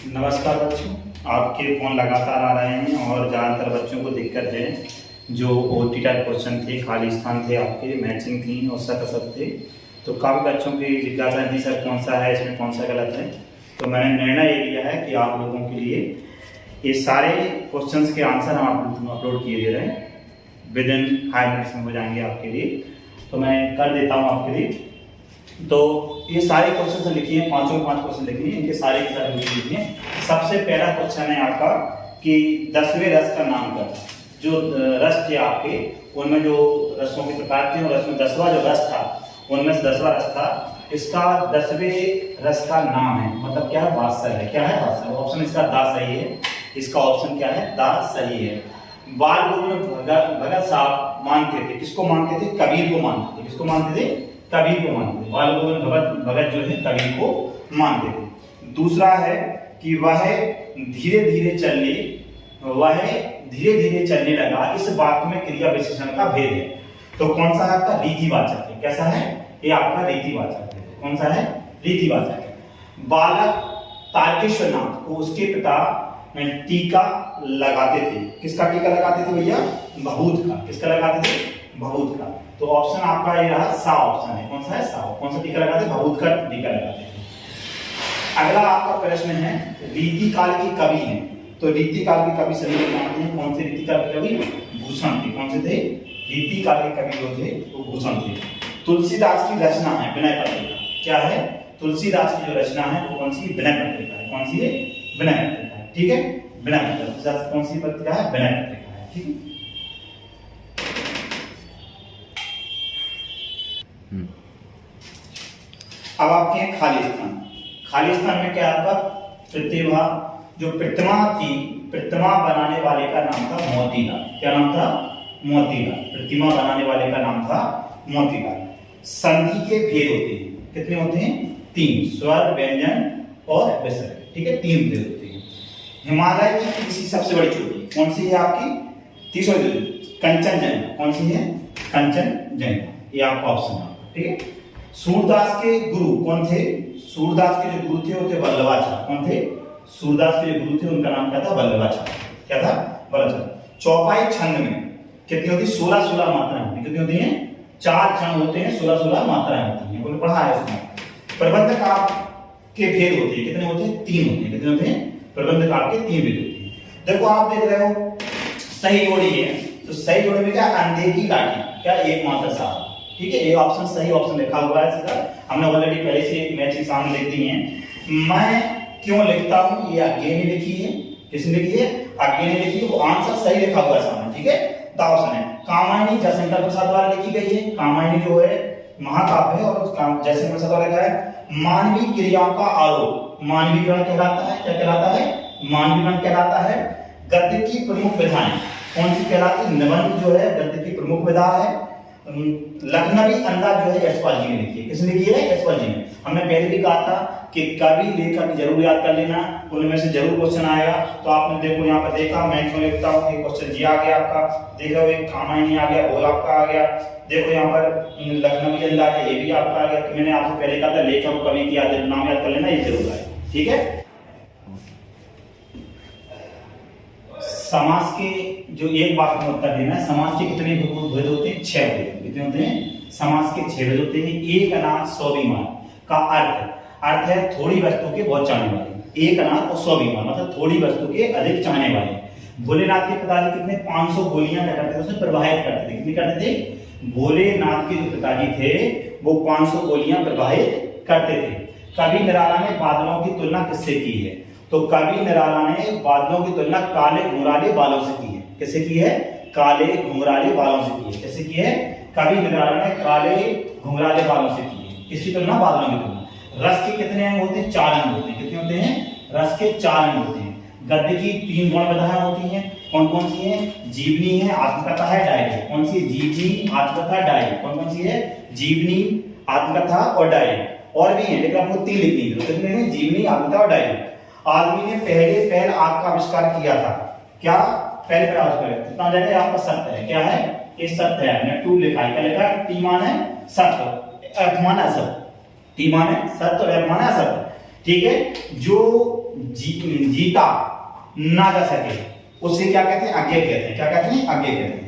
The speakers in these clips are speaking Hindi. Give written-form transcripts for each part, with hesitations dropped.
नमस्कार बच्चों, आपके फ़ोन लगातार आ रहे हैं और ज़्यादातर बच्चों को दिक्कत है। जो OT टाइप क्वेश्चन थे, खाली स्थान थे, आपके मैचिंग थी और सत थे। तो काफ़ी बच्चों की जिज्ञासा थी, सर कौन सा है, इसमें कौन सा गलत है। तो मैंने निर्णय ये लिया है कि आप लोगों के लिए ये सारे क्वेश्चंस के आंसर हम अपलोड किए दे रहे हैं। विद इन 5 मिनट्स में हो जाएंगे आपके लिए। तो मैं कर देता हूँ आपके लिए। तो ये सारे क्वेश्चन लिखिए, पांचों 5 क्वेश्चन लिखिए, इनके सारे के सारे लिखिए। सबसे पहला क्वेश्चन है आपका कि 10वें रस का नाम क्या। जो रस थे आपके, उनमें जो रसों के प्रकार थे, और रस 10वां जो रस था उनमें से 10वां रस था, इसका 10वें रस का नाम है, मतलब क्या है, वात्सल है। क्या है, वात्सल। ऑप्शन इसका दा सही है। इसका ऑप्शन क्या है, दा सही है। बाल भगत साहब मानते थे, किसको मानते थे, कबीर को मानते थे। किसको मानते थे, कबीर को मानते थे। बाल भगत जो है कबीर को मानते थे। दूसरा है कि वह धीरे धीरे चलने लगा, इस वाक्य में क्रिया विशेषण का भेद है। तो कौन सा है आपका, रीतिवाचक है। कैसा है, ये आपका रीतिवाचक है। कौन सा है, रीतिवाचक है। बालक तारकेश्वर नाथ को उसके पिता टीका लगाते थे। किसका टीका लगाते थे भैया, भभूत का। किसका लगाते थे, भभूत का। तो ऑप्शन आपका ये रहा, सा ऑप्शन है। कौन सा है, सा। कौन सा टीका लगाते, भभूत का टीका लगाते थे। अगला आपका प्रश्न है, रीतिकाल के कवि हैं। तो रीतिकाल के कवि सभी लोग जानते हैं। कौन से रीतिकाल के कवि, भूषण थे। कौन से थे, रीतिकाल के कवि जो थे वो भूषण थे। तुलसीदास की रचना है विनय पत्रिका। क्या है, तुलसीदास की जो रचना है वो कौन सी, विनय पत्रिका है। कौन सी है, विनय पत्रिका है। ठीक है, विनय पत्रिका। कौन सी पत्रिका है, विनय पत्रिका है। ठीक है। अब आपके हैं खाली स्थान। खाली स्थान में क्या आपका, प्रतिभा। जो प्रतिमा थी, प्रतिमा बनाने वाले का नाम था मोतीलाल। क्या नाम था, मोतीलाल। प्रतिमा बनाने वाले का नाम था मोतीलाल। संधि के भेद होते हैं, कितने होते हैं, 3। स्वर, व्यंजन और विसर्ग। ठीक है, 3 भेद होते हैं। हिमालय की तीसरी सबसे बड़ी चोटी कौन सी है आपकी, तीसरी चोटी, कंचनजंगा। कौन सी है, कंचनजंगा। ये आपका ऑप्शन है। ठीक है। सूरदास के गुरु कौन थे, सूरदास के जो गुरु थे वो थे वल्लभाचार्य। कौन थे, सूरदास के जो गुरु थे उनका नाम क्या था, वल्लभाचार्य। क्या था, वल्लभाचार्य। चौपाई छंद में कितनी होती, 16 मात्राएं होती। कितनी होती हैं, 4 छंद होते हैं, 16 मात्राएं होती हैं। उन्होंने पढ़ा है उसमें। प्रबंध काव्य के भेद होते हैं, कितने होते हैं, 3 होते हैं। कितने होते हैं, प्रबंध काव्य के 3 भेद होते हैं। देखो आप देख रहे हो सही जोड़ी है, तो सही जोड़ी में क्या, अंधे की लाठी। क्या, एक मात्र साहब। ठीक है, ये ऑप्शन सही ऑप्शन लिखा हुआ है सीधा। हमने ऑलरेडी पहले से मैच सामने लिख दी है। मैं क्यों लिखता हूं, ये आगे ने लिखी है। किसने लिखी है, आगे ने लिखी है। वो आंसर सही लिखा हुआ है सामने। ठीक है, द ऑप्शन है कामायनी जयशंकर प्रसाद द्वारा लिखी गई है। कामायनी जो है महाकाव्य है और जयशंकर प्रसाद द्वारा लिखा है। मानवीय क्रियाओं का आरोप मानवीकरण कहलाता है। क्या कहलाता है, मानवीकरण कहलाता है। गद्य की प्रमुख विधाएं कौन सी कहलाती है, निबंध जो है गद्य की प्रमुख विधा है। लखनवी अंदाज जो है यशपाल जी ने लिखी है। किसने लिखी है, यशपाल जी ने। हमने पहले भी कहा था कि कवि लेखक जरूर याद कर लेना, उनमें से जरूर क्वेश्चन आएगा। तो आपने देखो यहाँ पर देखा, मैं क्यों लिखता हूँ, ये क्वेश्चन जी आ गया आपका। देख रहे हो, एक कामायनी आ गया, वो आपका आ गया। देखो यहाँ पर लखनवी अंदाज है, ये भी आपका आ गया। तो मैंने आपसे पहले कहा था लेखक कवि की नाम याद कर लेना, ये जरूर आए। ठीक है। समास के जो एक बात में उत्तर देना है, समास के कितने भेद होते हैं, 6 भेद। कितने होते हैं, समास के 6 भेद होते हैं। एक अनाथ 100 बीमार का अर्थ है थोड़ी वस्तु के बहुत चाहने वाले। एक अनाथ और 100 बीमार मतलब थोड़ी वस्तु के अधिक चाहने वाले। भोलेनाथ के पिताजी कितने 500 गोलियां क्या करते थे, उसे प्रवाहित करते थे। कितनी करते थे, भोलेनाथ के जो पिताजी थे वो 500 गोलियां प्रवाहित करते थे। कवि निराला ने बादलों की तुलना किससे की है, तो कवि निराला ने बादलों की तुलना काले घुंघराले बालों से की है। किससे की है, काले घुंघराले बालों से की है। कैसे की है, कवि निराला ने काले घुंघराले बालों से की है। किसकी तुलना, बादलों की तुलना। रस के कितने अंग होते हैं, 4 अंग होते हैं। कितने होते हैं, रस के 4 अंग होते हैं। गद्य की 3 गुण विधाएं होती हैं। कौन कौन सी है, जीवनी है, आत्मकथा है, डायरी है। कौन सी है, जीवनी, आत्मकथा, डायरी। कौन कौन सी है, जीवनी, आत्मकथा और डायरी। और भी है लेकिन आपको 3 लिखनी है। कितने हैं, जीवनी, आत्मकथा और डायरी। आदमी ने पहल आग का आविष्कार किया था। क्या, पहले आविष्कार कितना जाएगा आपका, सत्य है। क्या है, ये सत्य है। हमने 2 लिखा है। क्या लिखा है, टी मान है सत्य, एफ मान है सत्य। टी मान है सत्य और एफ मान है असत्य। ठीक है, जो जीता ना जा सके उसे क्या कहते हैं? अज्ञेय कहते हैं। क्या कहते हैं? अज्ञेय कहते हैं।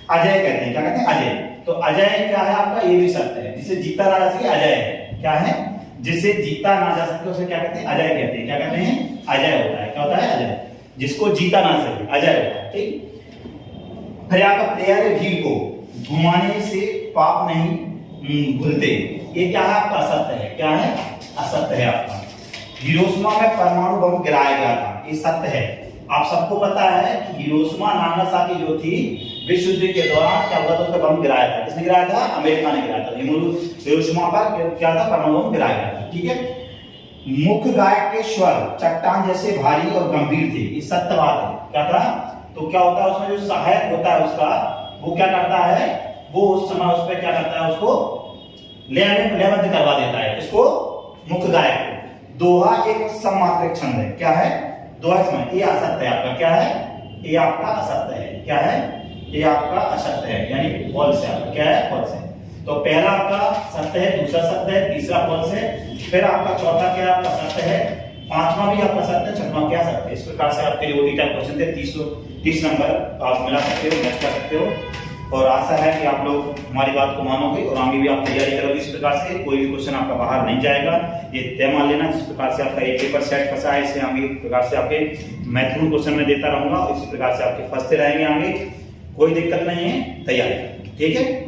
अजय कहते हैं। क्या कहते हैं? अजय। तो अजय क्या है आपका? ये भी सत्य है। जिसे जीता ना जा सके अजय है। क्या है? जिसे जीता ना जा सके उसे क्या कहते हैं? अजय कहते हैं। क्या कहते हैं? अजय होता है। क्या होता है? अजय। जिसको जीता ना सके अजय होता है। ठीक। फिर आपका प्रेयर भीड़ को घुमाने से पाप नहीं भूलते, ये क्या है आपका? असत्य है। क्या है? असत्य है आपका। हिरोशिमा में परमाणु बम गिराया गया था, ये सत्य है। आप सबको पता है कि हिरोशिमा नागासाकी जो थी विश्व युद्ध के दौरान क्या हुआ था? उसका बम गिराया था। किसने गिराया था? अमेरिका ने गिराया था। हिरोशिमा पर क्या था? परमाणु बम गिराया गया था। ठीक है। मुख्य गायक के स्वर चट्टान जैसे भारी और गंभीर थे, ये सत्य बात है। क्या था? तो क्या होता है उसमें जो सहायक होता है उसका, वो क्या करता है? वो उस समय उस पर क्या करता है? उसको लयबद्ध करवा देता है। इसको मुख्य गायक को। दोहा एक सममात्रिक छंद है। क्या है? दोहा समय। ये असत्य है आपका। क्या है? ये आपका असत्य है। क्या है? ये आपका असत्य है, यानी फॉल्स है आपका। क्या है? फॉल्स है। तो पहला आपका सत्य है, दूसरा सत्य है, तीसरा फॉल्स है, फिर आपका चौथा क्या आपका सत्य है, पांचवा भी आपका सत्य है, छठवां क्या सत्य है। इस प्रकार से आपके जो ओडी टाइप क्वेश्चन थे 30 नंबर आप मिला सकते हो, मैच कर सकते हो। और आशा है कि आप लोग हमारी बात को मानोगे और आगे भी आप तैयारी करोगे। इस प्रकार से कोई भी क्वेश्चन आपका बाहर नहीं जाएगा, ये तय मान लेना। जिस प्रकार से आपका ये पेपर सेट फंसा है, इसे आगे प्रकार से आपके महत्वपूर्ण क्वेश्चन में देता रहूंगा। इसी प्रकार से आपके फंसते रहेंगे आगे, कोई दिक्कत नहीं है, तैयारी। ठीक है।